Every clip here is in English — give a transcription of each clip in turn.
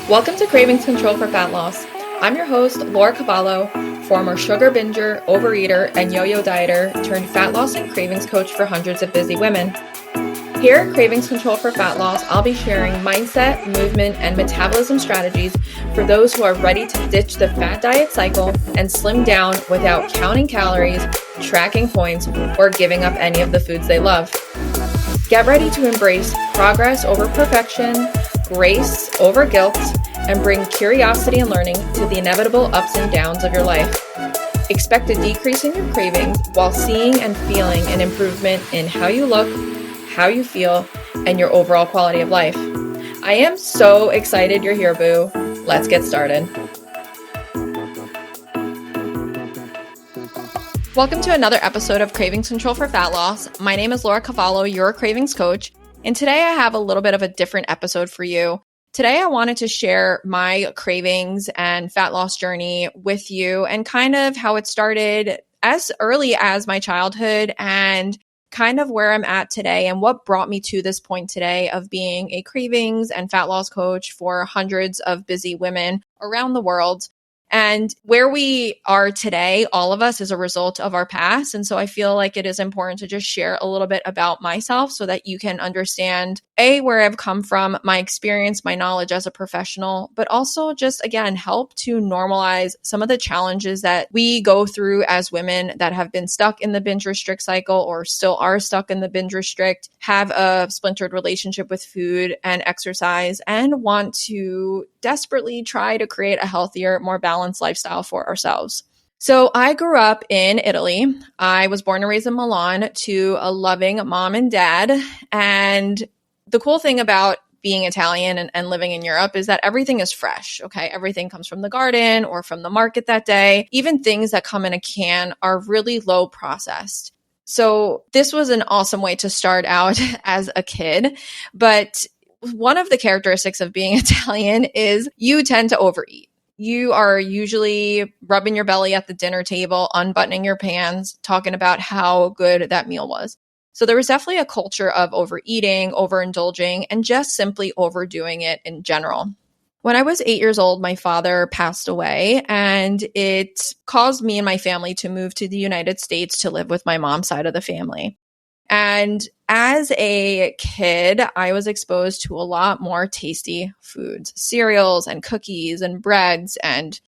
Welcome to Cravings Control for Fat Loss. I'm your host, Laura Cavallo, former sugar binger, overeater, and yo-yo dieter turned fat loss and cravings coach for hundreds of busy women. Here at Cravings Control for Fat Loss, I'll be sharing mindset, movement, and metabolism strategies for those who are ready to ditch the fat diet cycle and slim down without counting calories, tracking points, or giving up any of the foods they love. Get ready to embrace progress over perfection, grace over guilt, and bring curiosity and learning to the inevitable ups and downs of your life. Expect a decrease in your cravings while seeing and feeling an improvement in how you look, how you feel, and your overall quality of life. I am so excited you're here, boo. Let's get started. Welcome to another episode of Cravings Control for Fat Loss. My name is Laura Cavallo, your cravings coach, and today I have a little bit of a different episode for you. Today I wanted to share my cravings and fat loss journey with you and kind of how it started as early as my childhood and kind of where I'm at today and what brought me to this point today of being a cravings and fat loss coach for hundreds of busy women around the world. And where we are today, all of us, is a result of our past. And so I feel like it is important to just share a little bit about myself so that you can understand, A, where I've come from, my experience, my knowledge as a professional, but also just, again, help to normalize some of the challenges that we go through as women that have been stuck in the binge-restrict cycle or still are stuck in the binge-restrict, have a splintered relationship with food and exercise, and want to desperately try to create a healthier, more balanced lifestyle for ourselves. So I grew up in Italy. I was born and raised in Milan to a loving mom and dad. And the cool thing about being Italian and living in Europe is that everything is fresh, okay? Everything comes from the garden or from the market that day. Even things that come in a can are really low processed. So this was an awesome way to start out as a kid. But one of the characteristics of being Italian is you tend to overeat. You are usually rubbing your belly at the dinner table, unbuttoning your pants, talking about how good that meal was. So there was definitely a culture of overeating, overindulging, and just simply overdoing it in general. When I was 8 years old, my father passed away, and it caused me and my family to move to the United States to live with my mom's side of the family. And as a kid, I was exposed to a lot more tasty foods, cereals and cookies and breads and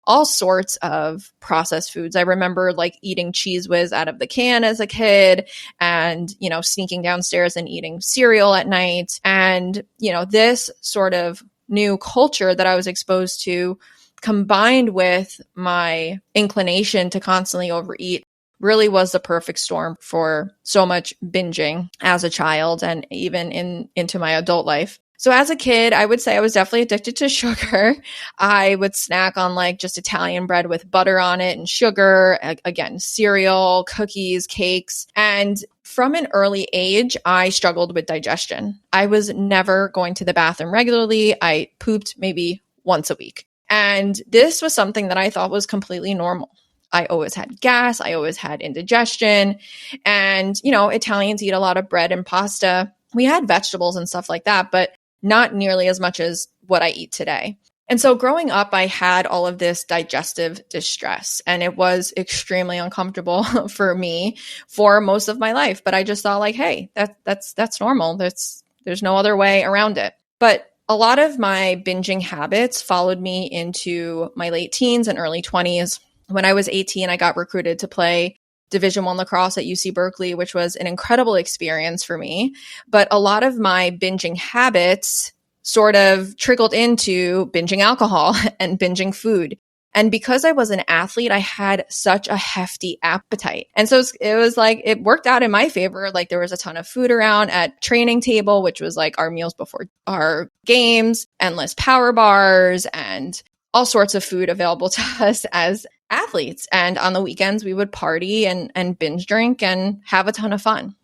all sorts of processed foods. I remember like eating Cheese Whiz out of the can as a kid and, sneaking downstairs and eating cereal at night. And, this sort of new culture that I was exposed to combined with my inclination to constantly overeat really was the perfect storm for so much binging as a child and even into my adult life. So as a kid, I would say I was definitely addicted to sugar. I would snack on like just Italian bread with butter on it and sugar, again, cereal, cookies, cakes. And from an early age, I struggled with digestion. I was never going to the bathroom regularly. I pooped maybe once a week. And this was something that I thought was completely normal. I always had gas. I always had indigestion. And, Italians eat a lot of bread and pasta. We had vegetables and stuff like that, but not nearly as much as what I eat today. And so growing up, I had all of this digestive distress, and it was extremely uncomfortable for me for most of my life. But I just thought like, hey, that's normal. There's no other way around it. But a lot of my binging habits followed me into my late teens and early 20s. When I was 18, I got recruited to play Division I lacrosse at UC Berkeley, which was an incredible experience for me. But a lot of my binging habits sort of trickled into binging alcohol and binging food. And because I was an athlete, I had such a hefty appetite. And so it was like, it worked out in my favor. Like there was a ton of food around at training table, which was like our meals before our games, endless power bars, and all sorts of food available to us as athletes. And on the weekends, we would party and binge drink and have a ton of fun.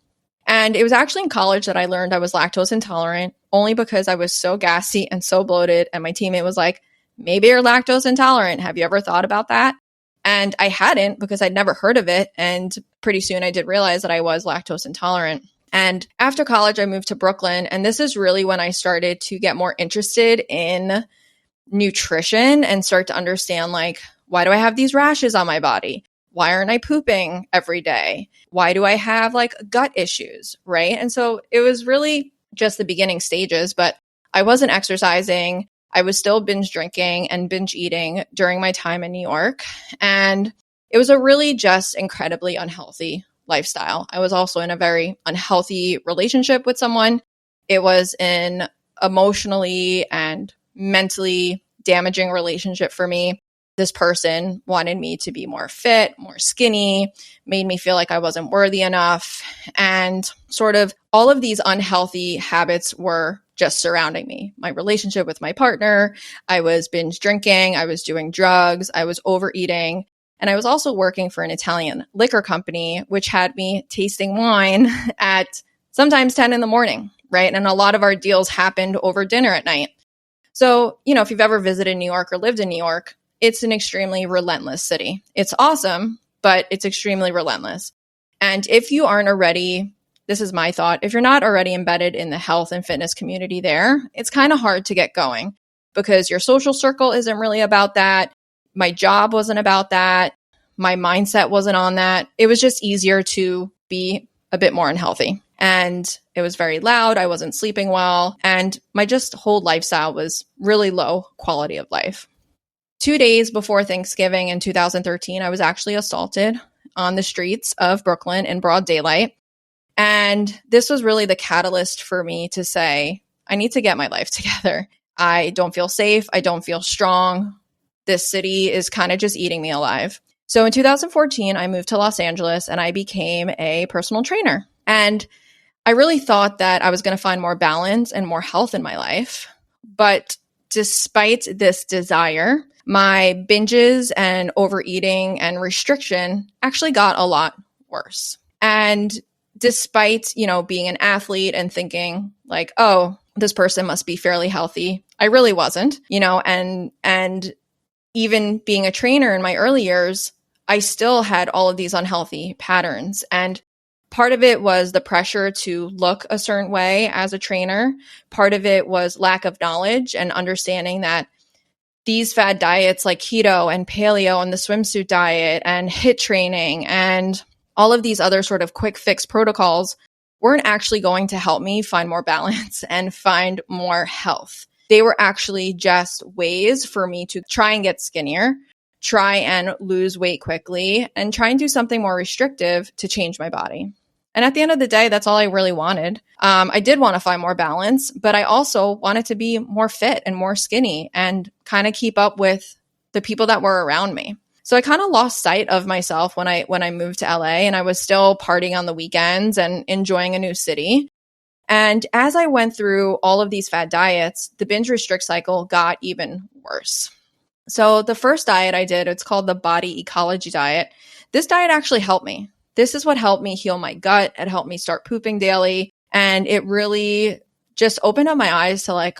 And it was actually in college that I learned I was lactose intolerant, only because I was so gassy and so bloated. And my teammate was like, maybe you're lactose intolerant. Have you ever thought about that? And I hadn't, because I'd never heard of it. And pretty soon I did realize that I was lactose intolerant. And after college, I moved to Brooklyn. And this is really when I started to get more interested in nutrition and start to understand, like, why do I have these rashes on my body? Why aren't I pooping every day? Why do I have like gut issues? Right. And so it was really just the beginning stages, but I wasn't exercising. I was still binge drinking and binge eating during my time in New York. And it was a really just incredibly unhealthy lifestyle. I was also in a very unhealthy relationship with someone. It was an emotionally and mentally damaging relationship for me. This person wanted me to be more fit, more skinny, made me feel like I wasn't worthy enough. And sort of all of these unhealthy habits were just surrounding me. My relationship with my partner, I was binge drinking, I was doing drugs, I was overeating. And I was also working for an Italian liquor company, which had me tasting wine at sometimes 10 in the morning, right? And a lot of our deals happened over dinner at night. So, if you've ever visited New York or lived in New York, it's an extremely relentless city. It's awesome, but it's extremely relentless. And if you aren't already, this is my thought, if you're not already embedded in the health and fitness community there, it's kind of hard to get going because your social circle isn't really about that. My job wasn't about that. My mindset wasn't on that. It was just easier to be a bit more unhealthy. And it was very loud. I wasn't sleeping well. And my just whole lifestyle was really low quality of life. 2 days before Thanksgiving in 2013, I was actually assaulted on the streets of Brooklyn in broad daylight. And this was really the catalyst for me to say, I need to get my life together. I don't feel safe. I don't feel strong. This city is kind of just eating me alive. So in 2014, I moved to Los Angeles and I became a personal trainer. And I really thought that I was going to find more balance and more health in my life. But despite this desire, my binges and overeating and restriction actually got a lot worse. And despite, being an athlete and thinking like, oh, this person must be fairly healthy, I really wasn't, and even being a trainer in my early years, I still had all of these unhealthy patterns. And part of it was the pressure to look a certain way as a trainer. Part of it was lack of knowledge and understanding that these fad diets like keto and paleo and the swimsuit diet and HIIT training and all of these other sort of quick fix protocols weren't actually going to help me find more balance and find more health. They were actually just ways for me to try and get skinnier, try and lose weight quickly, and try and do something more restrictive to change my body. And at the end of the day, that's all I really wanted. I did want to find more balance, but I also wanted to be more fit and more skinny and kind of keep up with the people that were around me. So I kind of lost sight of myself when I moved to LA, and I was still partying on the weekends and enjoying a new city. And as I went through all of these fad diets, the binge restrict cycle got even worse. So the first diet I did, it's called the body ecology diet. This diet actually helped me. This is what helped me heal my gut. It helped me start pooping daily. And it really just opened up my eyes to like,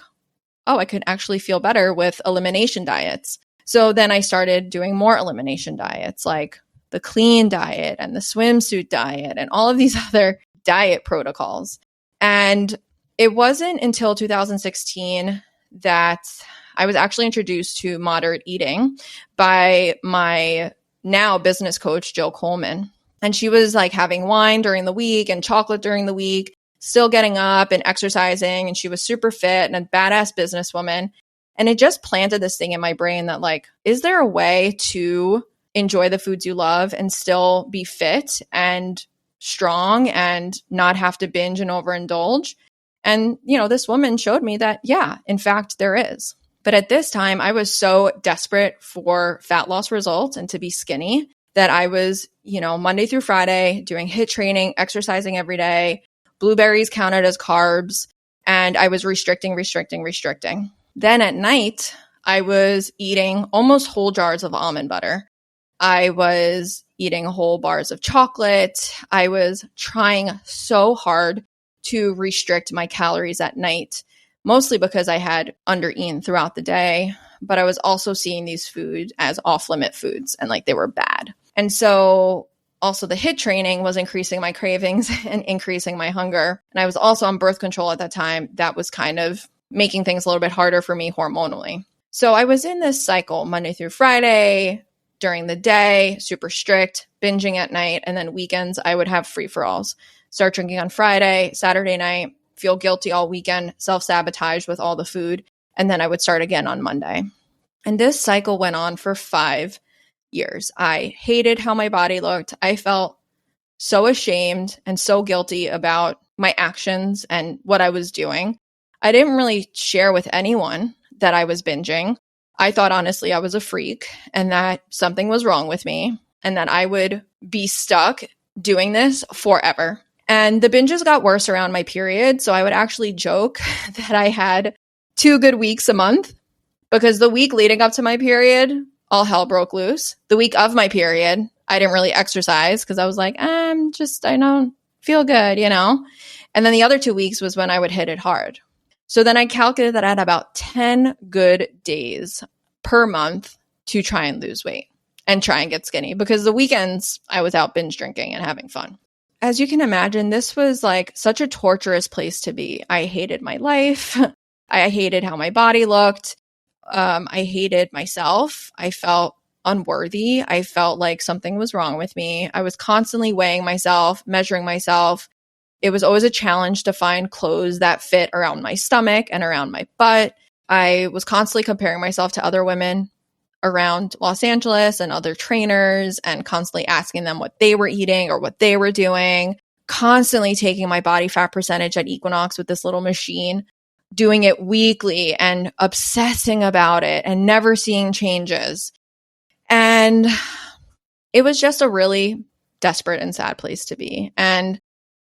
oh, I could actually feel better with elimination diets. So then I started doing more elimination diets like the clean diet and the swimsuit diet and all of these other diet protocols. And it wasn't until 2016 that I was actually introduced to moderate eating by my now business coach, Jill Coleman. And she was like having wine during the week and chocolate during the week, still getting up and exercising. And she was super fit and a badass businesswoman. And it just planted this thing in my brain that like, is there a way to enjoy the foods you love and still be fit and strong and not have to binge and overindulge? And, this woman showed me that, yeah, in fact, there is. But at this time, I was so desperate for fat loss results and to be skinny that I was, Monday through Friday doing HIIT training, exercising every day. Blueberries counted as carbs, and I was restricting. Then at night, I was eating almost whole jars of almond butter. I was eating whole bars of chocolate. I was trying so hard to restrict my calories at night, mostly because I had undereaten throughout the day, but I was also seeing these foods as off-limit foods and like they were bad. And so also the HIIT training was increasing my cravings and increasing my hunger. And I was also on birth control at that time. That was kind of making things a little bit harder for me hormonally. So I was in this cycle Monday through Friday, during the day, super strict, binging at night, and then weekends I would have free-for-alls. Start drinking on Friday, Saturday night, feel guilty all weekend, self-sabotage with all the food, and then I would start again on Monday. And this cycle went on for 5 years. I hated how my body looked. I felt so ashamed and so guilty about my actions and what I was doing. I didn't really share with anyone that I was binging. I thought honestly I was a freak and that something was wrong with me and that I would be stuck doing this forever. And the binges got worse around my period. So I would actually joke that I had 2 good weeks a month, because the week leading up to my period, all hell broke loose. The week of my period, I didn't really exercise because I was like, I don't feel good, And then the other 2 weeks was when I would hit it hard. So then I calculated that I had about 10 good days per month to try and lose weight and try and get skinny, because the weekends I was out binge drinking and having fun. As you can imagine, this was like such a torturous place to be. I hated my life. I hated how my body looked. I hated myself. I felt unworthy. I felt like something was wrong with me. I was constantly weighing myself, measuring myself. It was always a challenge to find clothes that fit around my stomach and around my butt. I was constantly comparing myself to other women around Los Angeles and other trainers and constantly asking them what they were eating or what they were doing, constantly taking my body fat percentage at Equinox with this little machine, doing it weekly and obsessing about it and never seeing changes. And it was just a really desperate and sad place to be. And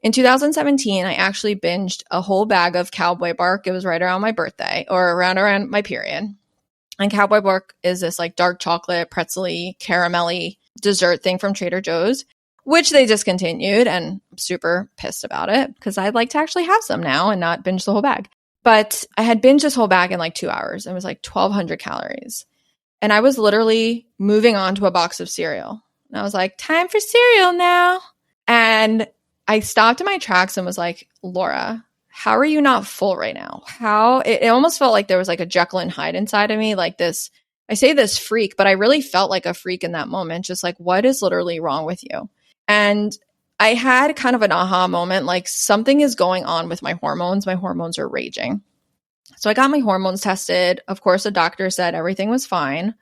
in 2017, I actually binged a whole bag of Cowboy Bark. It was right around my birthday or around my period. And Cowboy Bark is this like dark chocolate, pretzel-y, caramelly dessert thing from Trader Joe's, which they discontinued. And I'm super pissed about it because I'd like to actually have some now and not binge the whole bag. But I had binged this whole bag in like 2 hours. It was like 1,200 calories. And I was literally moving on to a box of cereal. And I was like, time for cereal now. And I stopped in my tracks and was like, Laura, how are you not full right now? It almost felt like there was like a Jekyll and Hyde inside of me, like this, I say this freak, but I really felt like a freak in that moment. Just like, what is literally wrong with you? And I had kind of an aha moment, like something is going on with my hormones. My hormones are raging. So I got my hormones tested. Of course, the doctor said everything was fine.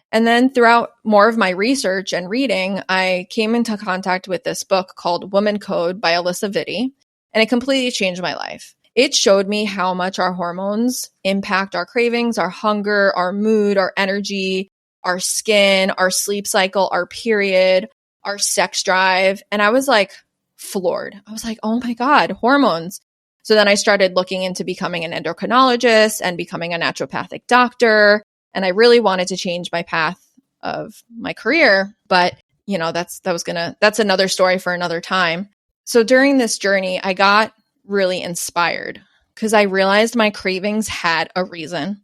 And then throughout more of my research and reading, I came into contact with this book called Woman Code by Alyssa Vitti, and it completely changed my life. It showed me how much our hormones impact our cravings, our hunger, our mood, our energy, our skin, our sleep cycle, our period, our sex drive. And I was like floored. I was like, oh my God, hormones. So then I started looking into becoming an endocrinologist and becoming a naturopathic doctor. And I really wanted to change my path of my career. But, that's another story for another time. So during this journey, I got really inspired because I realized my cravings had a reason.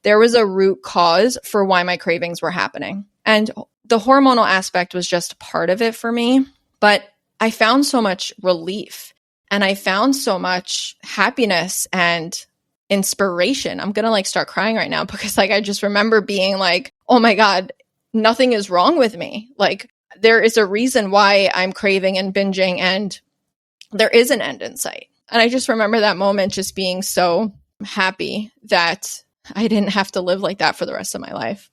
There was a root cause for why my cravings were happening. And the hormonal aspect was just part of it for me. But I found so much relief and I found so much happiness and inspiration. I'm going to start crying right now because I just remember being like, oh my God, nothing is wrong with me. There is a reason why I'm craving and binging and there is an end in sight. And I just remember that moment just being so happy that I didn't have to live like that for the rest of my life.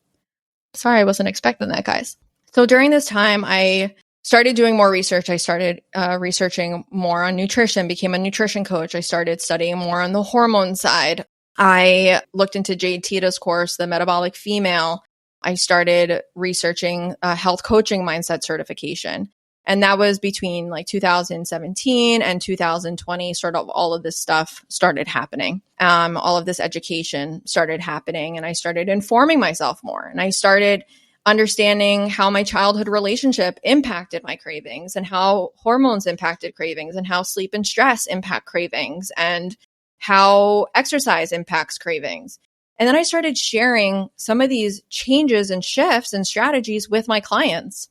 Sorry, I wasn't expecting that, guys. So during this time, I started doing more research. I started researching more on nutrition, became a nutrition coach. I started studying more on the hormone side. I looked into Jade Tita's course, The Metabolic Female. I started researching health coaching mindset certification. And that was between 2017 and 2020, sort of all of this stuff started happening. All of this education started happening and I started informing myself more. And I started understanding how my childhood relationship impacted my cravings and how hormones impacted cravings and how sleep and stress impact cravings and how exercise impacts cravings. And then I started sharing some of these changes and shifts and strategies with my clients.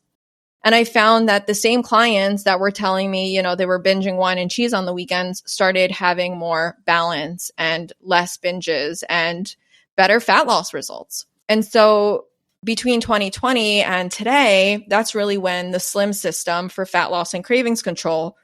And I found that the same clients that were telling me, they were binging wine and cheese on the weekends started having more balance and less binges and better fat loss results. And so between 2020 and today, that's really when the S.L.I.M system for fat loss and cravings control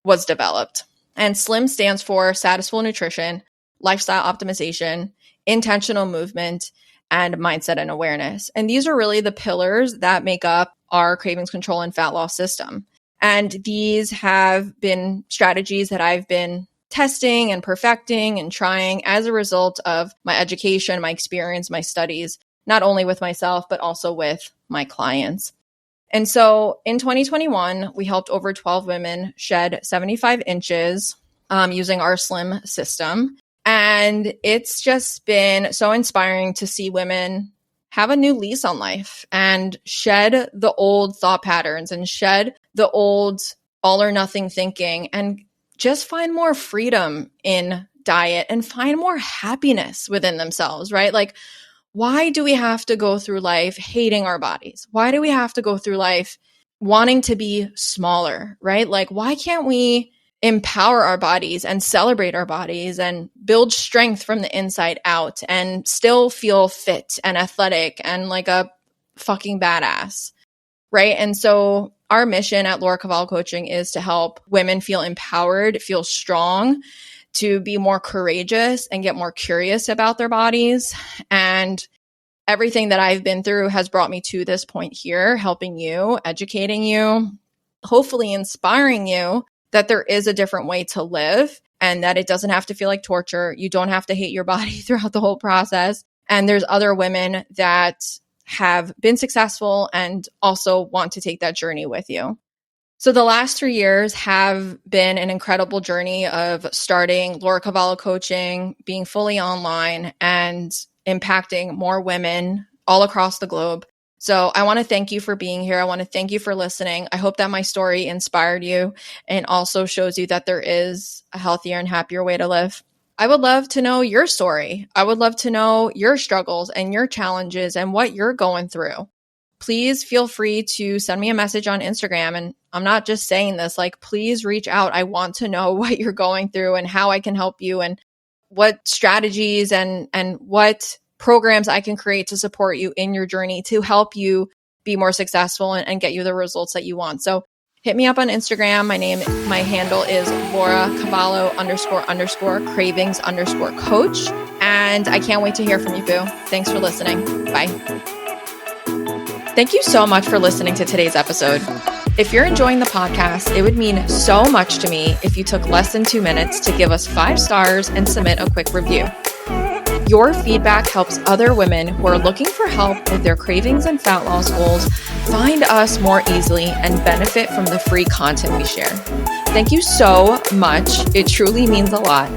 was developed. And S.L.I.M stands for Satisful Nutrition, Lifestyle Optimization, Intentional Movement, and Mindset and Awareness. And these are really the pillars that make up our cravings control and fat loss system. And these have been strategies that I've been testing and perfecting and trying as a result of my education, my experience, my studies, not only with myself, but also with my clients. And so in 2021, we helped over 12 women shed 75 inches using our S.L.I.M system. And it's just been so inspiring to see women have a new lease on life and shed the old thought patterns and shed the old all or nothing thinking and just find more freedom in diet and find more happiness within themselves, right? Like, why do we have to go through life hating our bodies? Why do we have to go through life wanting to be smaller, right? Like, why can't we empower our bodies and celebrate our bodies and build strength from the inside out and still feel fit and athletic and like a fucking badass, right? And so our mission at Laura Cavallo Coaching is to help women feel empowered, feel strong, to be more courageous and get more curious about their bodies. And everything that I've been through has brought me to this point here, helping you, educating you, hopefully inspiring you that there is a different way to live and that it doesn't have to feel like torture. You don't have to hate your body throughout the whole process. And there's other women that have been successful and also want to take that journey with you. So the last 3 years have been an incredible journey of starting Laura Cavallo Coaching, being fully online, and impacting more women all across the globe. So I want to thank you for being here. I want to thank you for listening. I hope that my story inspired you and also shows you that there is a healthier and happier way to live. I would love to know your story. I would love to know your struggles and your challenges and what you're going through. Please feel free to send me a message on Instagram. And I'm not just saying this, like, please reach out. I want to know what you're going through and how I can help you and what strategies and what programs I can create to support you in your journey to help you be more successful and get you the results that you want. So hit me up on Instagram. My handle is Laura Cavallo __ cravings _ coach. And I can't wait to hear from you, boo. Thanks for listening. Bye. Thank you so much for listening to today's episode. If you're enjoying the podcast, it would mean so much to me if you took less than 2 minutes to give us 5 stars and submit a quick review. Your feedback helps other women who are looking for help with their cravings and fat loss goals find us more easily and benefit from the free content we share. Thank you so much. It truly means a lot.